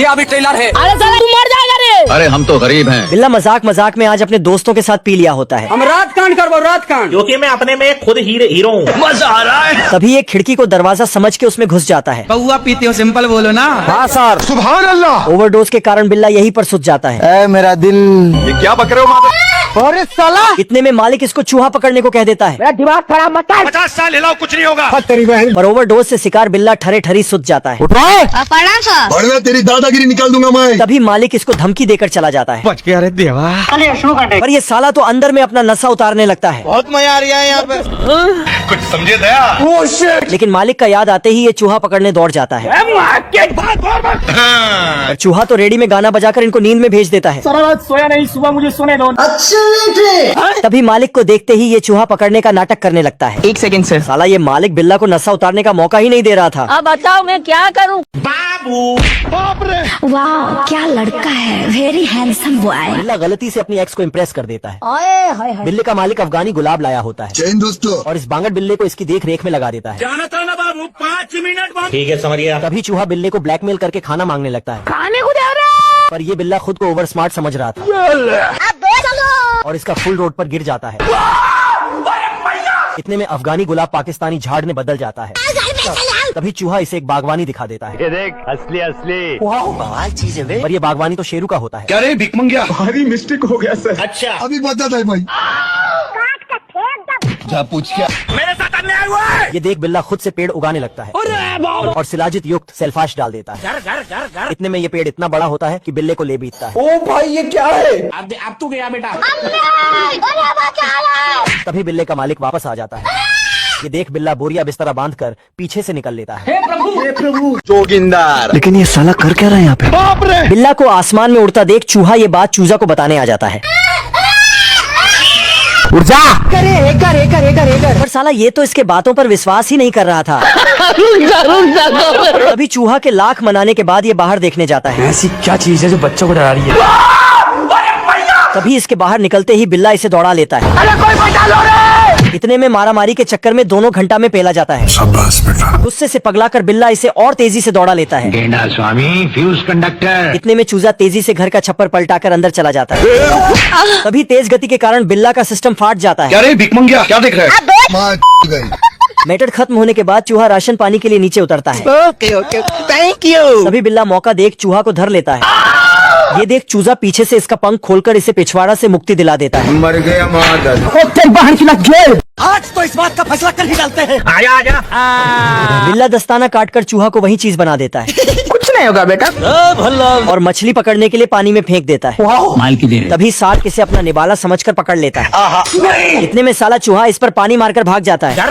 ये अभी ट्रेलर है। अरे साला तू मर जाएगा रे। अरे हम तो गरीब हैं। बिल्ला मजाक मजाक में आज अपने दोस्तों के साथ पी लिया होता है। हम रात कांड करबो, रात कांड। क्योंकि मैं अपने में खुद हीरो हूँ। मजा आ रहा है। तभी एक खिड़की को दरवाजा समझ के उसमें घुस जाता है। कौआ पीते हो, सिंपल बोलो ना। हाँ सर। सुभान अल्लाह। ओवरडोज के कारण बिल्ला यहीं पर सुत जाता है। मेरा दिल। ये क्या बक रहे हो माता? अरे साला, इतने में मालिक इसको चूहा पकड़ने को कह देता है। मेरा दिमाग खराब मत कर। 50 साल हिलाओ कुछ नहीं होगा। तेरी बहन। पर ओवरडोज से शिकार बिल्ला ठरे ठरी सुत जाता है। प्रणाम सर। बढ़िया, तेरी दादागिरी निकाल दूंगा मैं। तभी मालिक इसको धमकी देकर चला जाता है। बच गया रे देवा। पर ये साला तो अंदर में अपना नशा उतारने लगता है। बहुत मजा आ रहा है यहाँ पे। कुछ समझे दया। लेकिन मालिक का याद आते ही ये चूहा पकड़ने दौड़ जाता है। और चूहा तो रेडी में गाना बजाकर इनको नींद में भेज देता है। सारा रात सोया नहीं, सुबह मुझे सोने दो। तभी मालिक को देखते ही ये चूहा पकड़ने का नाटक करने लगता है। 1 सेकंड से। साला ये मालिक बिल्ला को नशा उतारने का मौका ही नहीं दे रहा था। अब बताओ मैं क्या करूं? वाह क्या लड़का है, वेरी हैंडसम बॉय। बिल्ला गलती से अपनी एक्स को इम्प्रेस कर देता है। ओए हाय हाय। बिल्ले का मालिक अफगानी गुलाब लाया होता है जैन दोस्तों। और इस बांगड़ बिल्ले को इसकी देख रेख में लगा देता है। जाना था ना बाबू, 5 मिनट बाद। ठीक है, समझ गया। तभी चूहा बिल्ले को ब्लैकमेल करके खाना मांगने लगता है। खाने को दे रहा। पर ये बिल्ला खुद को ओवर स्मार्ट समझ रहा था और इसका फुल रोड पर गिर जाता है। इतने में अफगानी गुलाब पाकिस्तानी झाड़ में बदल जाता है। तभी चूहा इसे एक बागवानी दिखा देता है। ये देख, असली। बवाल चीज है। पर ये बागवानी तो शेरू का होता है। क्या रे भिख मंगिया? भारी मिस्टेक हो गया सर। अच्छा, अभी बताता है भाई। जा पूछ क्या। मेरे साथ अन्याय हुआ है। ये देख बिल्ला खुद से पेड़ उगाने लगता है और शिलाजित युक्त सेल्फाश डाल देता है। घर। इतने में ये पेड़ इतना बड़ा होता है कि बिल्ले को ले बीतता है। ओ भाई ये क्या है? अब तू गया बेटा। तभी बिल्ले का मालिक वापस आ जाता है। ये देख बिल्ला बोरिया बिस्तरा बांधकर पीछे से निकल लेता है। जोगिंदार। लेकिन ये साला कर क्या रहा है यहाँ पे? बाप रे। बिल्ला को आसमान में उड़ता देख चूहा ये बात चूजा को बताने आ जाता है। उड़ जा। पर साला ये तो इसके बातों पर विश्वास ही नहीं कर रहा था। तभी चूहा के लाख मनाने के बाद ये बाहर देखने जाता है। ऐसी क्या चीज है जो बच्चों को डरा रही है? तभी इसके बाहर निकलते ही बिल्ला इसे दौड़ा लेता है। इतने में मारामारी के चक्कर में दोनों घंटा में पेला जाता है। शाबाश बेटा। गुस्से से पगलाकर बिल्ला इसे और तेजी से दौड़ा लेता है। गेंडा स्वामी, फ्यूज कंडक्टर। इतने में चूजा तेजी से घर का छप्पर पलटाकर अंदर चला जाता है। तभी तेज गति के कारण बिल्ला का सिस्टम फाट जाता है। क्या रे भिख मंगिया? क्या देख रहा है? मार गई। मैटर खत्म होने के बाद चूहा राशन पानी के लिए नीचे उतरता है। Okay thank you. तभी बिल्ला मौका देख चूहा को धर लेता है। ये देख चूजा पीछे से इसका पंख खोलकर इसे पिछवाड़ा से मुक्ति दिला देता है। मर गया मादर। आज तो इस बात का फैसला कर ही डालते हैं। आजा। बिल्ला दस्ताना काटकर चूहा को वही चीज बना देता है। कुछ नहीं होगा बेटा। और मछली पकड़ने के लिए पानी में फेंक देता है। माल की देर। तभी शार्क इसे अपना निवाला समझकर पकड़ लेता है। इतने में साला चूहा इस पर पानी मारकर भाग जाता है। घर।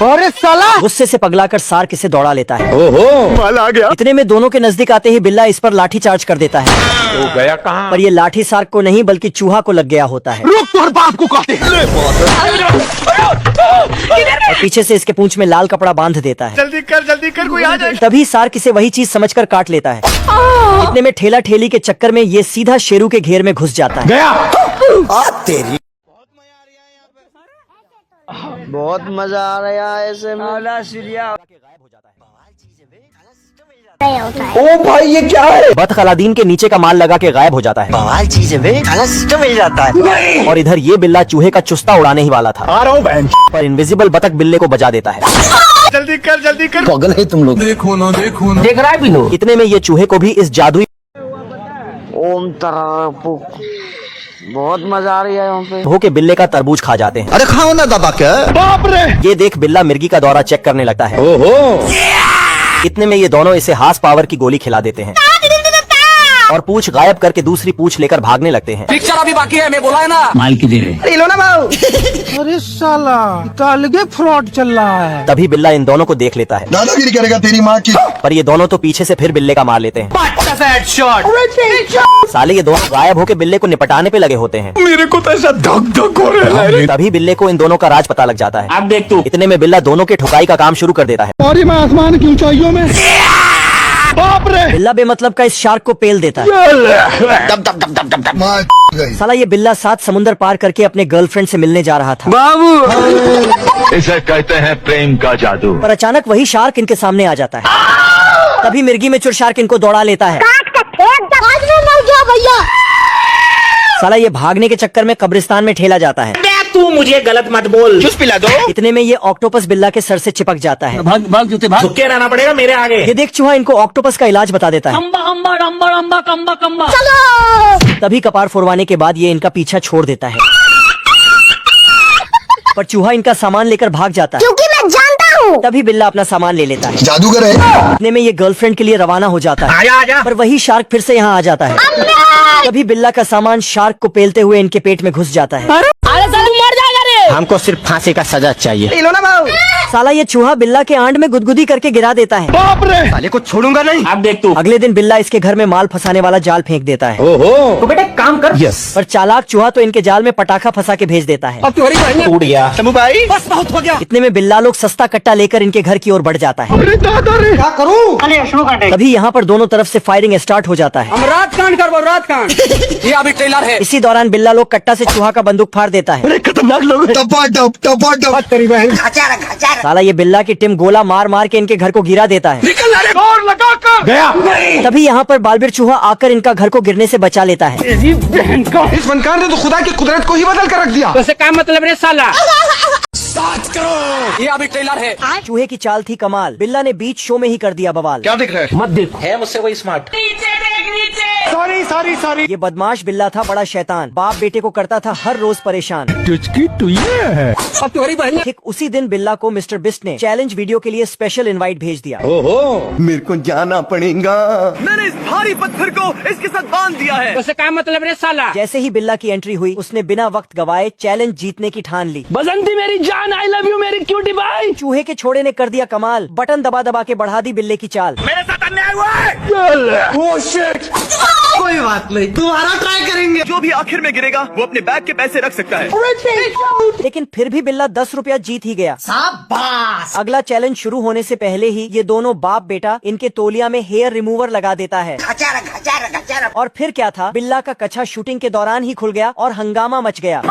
अरे साला। गुस्से से पगलाकर शार्क इसे दौड़ा लेता है। ओहो माल आ गया। इतने में दोनों के नजदीक आते ही बिल्ला इस पर लाठी चार्ज कर देता है। तो गया कहाँ? पर ये लाठी शार्क को नहीं बल्कि चूहा को लग गया होता है। रुक, तोहर बाप को कहते हैं। और पीछे से इसके पूंछ में लाल कपड़ा बांध देता है। जल्दी कर कोई आ जाए। तभी शार्क इसे वही चीज समझकर काट लेता है। इतने में ठेला ठेली के चक्कर में ये सीधा शेरू के घेर में घुस जाता है। गया। तेरी बहुत मजा आ रहा है ऐसे में। ओ भाई ये क्या है? बतख अलादीन के नीचे का माल लगा के गायब हो जाता है। बवाल चीज है बे, खाना सिस्टम मिल जाता है। और इधर ये बिल्ला चूहे का चुस्ता उड़ाने ही वाला था। आ रहा हूँ बहन। पर इनविजिबल बतख बिल्ले को बजा देता है। जल्दी कर। पागल है तुम लोग। देखो ना। देख रहा है बिनो। इतने में ये चूहे को भी इस जादुई ओम तरह बहुत मजा आ रही है यहाँ पे। हो के बिल्ले का तरबूज खा जाते हैं। अरे खाओ ना दबा के। बाप रे। ये देख बिल्ला मिर्गी का दौरा चेक करने लगता है। ओहो। इतने में ये दोनों इसे हार्स पावर की गोली खिला देते हैं और पूंछ गायब करके दूसरी पूंछ लेकर भागने लगते हैं। पिक्चर अभी बाकी है, मैं बोला है ना। माल की देर है। लो ना बाबू। अरे साला अलगे फ्रॉड चल रहा है। तभी बिल्ला इन दोनों को देख लेता है। दादागिरी करेगा तेरी माँ की। पर ये दोनों तो पीछे से फिर बिल्ले का मार लेते हैं। साले ये दोनों गायब होके बिल्ले को निपटाने पे लगे होते हैं। मेरे को तो ऐसा धक हो रहा है। तभी बिल्ले को इन दोनों का राज पता लग जाता है। अब देख तू। इतने में बिल्ला दोनों के ठुकाई का काम शुरू कर देता है। और मैं आसमान की ऊंचाइयों में। बाप रे। बिल्ला बेमतलब का इस शार्क को पेल देता है। साला ये बिल्ला 7 समुंदर पार करके अपने गर्लफ्रेंड से मिलने जा रहा था। इसे कहते हैं प्रेम का जादू। पर अचानक वही शार्क इनके सामने आ जाता है। तभी मिर्गी में शार्क इनको दौड़ा लेता है। साला ये भागने के चक्कर में कब्रिस्तान में ठेला जाता है। तू मुझे गलत मत बोल। जूस पिला दो। इतने में ये ऑक्टोपस बिल्ला के सर से चिपक जाता है। भाग भाग जूते भाग। झुके रहना पड़ेगा मेरे आगे। ये देख चूहा इनको ऑक्टोपस का इलाज बता देता है। तभी कपार फोड़वाने के बाद ये इनका पीछा छोड़ देता है, पर चूहा इनका सामान लेकर भाग जाता है क्योंकि मैं जानता हूँ। तभी बिल्ला अपना सामान ले लेता है। जादूगर है। इतने में ये गर्लफ्रेंड के लिए रवाना हो जाता है। आजा। पर वही शार्क फिर से यहाँ आ जाता है। तभी बिल्ला का सामान शार्क को पेलते हुए इनके पेट में घुस जाता है। अरे सालू मर जाएगा रे। हमको सिर्फ फांसी का सजा चाहिए। लो ना भाऊ। साला ये चूहा बिल्ला के आंड में गुदगुदी करके गिरा देता है। साले को छोड़ूंगा नहीं। अब देख तू। अगले दिन बिल्ला इसके घर में माल फंसाने वाला जाल फेंक देता है। ओहो। तो बेटा काम कर। यस। पर चालाक चूहा तो इनके जाल में पटाखा फंसा के भेज देता है। अब तुम्हारी बहन टूट गया। शंभू भाई बस बहुत हो गया। इतने में बिल्ला लोग सस्ता कट्टा लेकर इनके घर की ओर बढ़ जाता है। क्या करूं? तभी यहाँ पर दोनों तरफ से फायरिंग स्टार्ट हो जाता है। हम रात कांड करबो रात कांड। ये अभी ट्रेलर है। इसी दौरान बिल्ला लोग कट्टा से चूहा का बंदूक फाड़ देता है। खतरनाक लोग। टपाटप टपाटप। तेरी बहन। साला ये बिल्ला की टीम गोला मार मार के इनके घर को गिरा देता है। निकल रहा है। और लगा कर गया। तभी यहाँ पर बालबीर चूहा आकर इनका घर को गिरने से बचा लेता है। तेरी बहन का। इस फनकार ने तो खुदा की कुदरत को ही बदल कर रख दिया। वैसे क्या मतलब रे साला? साच करो। ये अभी ट्रेलर है। चूहे की चाल थी कमाल, बिल्ला ने बीच शो में ही कर दिया बवाल। क्या देख रहे हैं? मत देखो। है मुझसे कोई स्मार्ट। सॉरी। ये बदमाश बिल्ला था बड़ा शैतान, बाप बेटे को करता था हर रोज परेशान। अब तुम्हारी बहन। ठीक उसी दिन बिल्ला को मिस्टर बिस्ट ने चैलेंज वीडियो के लिए स्पेशल इनवाइट भेज दिया। मेरे को जाना पड़ेगा। मैंने इस भारी पत्थर को इसके साथ बांध दिया है। वैसे क्या मतलब रे साला? जैसे ही बिल्ला की एंट्री हुई, उसने बिना वक्त गवाए चैलेंज जीतने की ठान ली। बसंती मेरी जान, आई लव यू मेरी क्यूटी भाई। चूहे के छोड़े ने कर दिया कमाल, बटन दबा दबा के बढ़ा दी बिल्ले की चाल। मेरे साथ अन्याय हुआ है। कोई बात नहीं, दोबारा ट्राई करेंगे। जो भी आखिर में गिरेगा वो अपने बैग के पैसे रख सकता है। लेकिन फिर भी बिल्ला 10 रुपया जीत ही गया। अगला चैलेंज शुरू होने से पहले ही ये दोनों बाप बेटा इनके तौलिया में हेयर रिमूवर लगा देता है। और फिर क्या था, बिल्ला का कच्छा शूटिंग के दौरान ही खुल गया और हंगामा मच गया।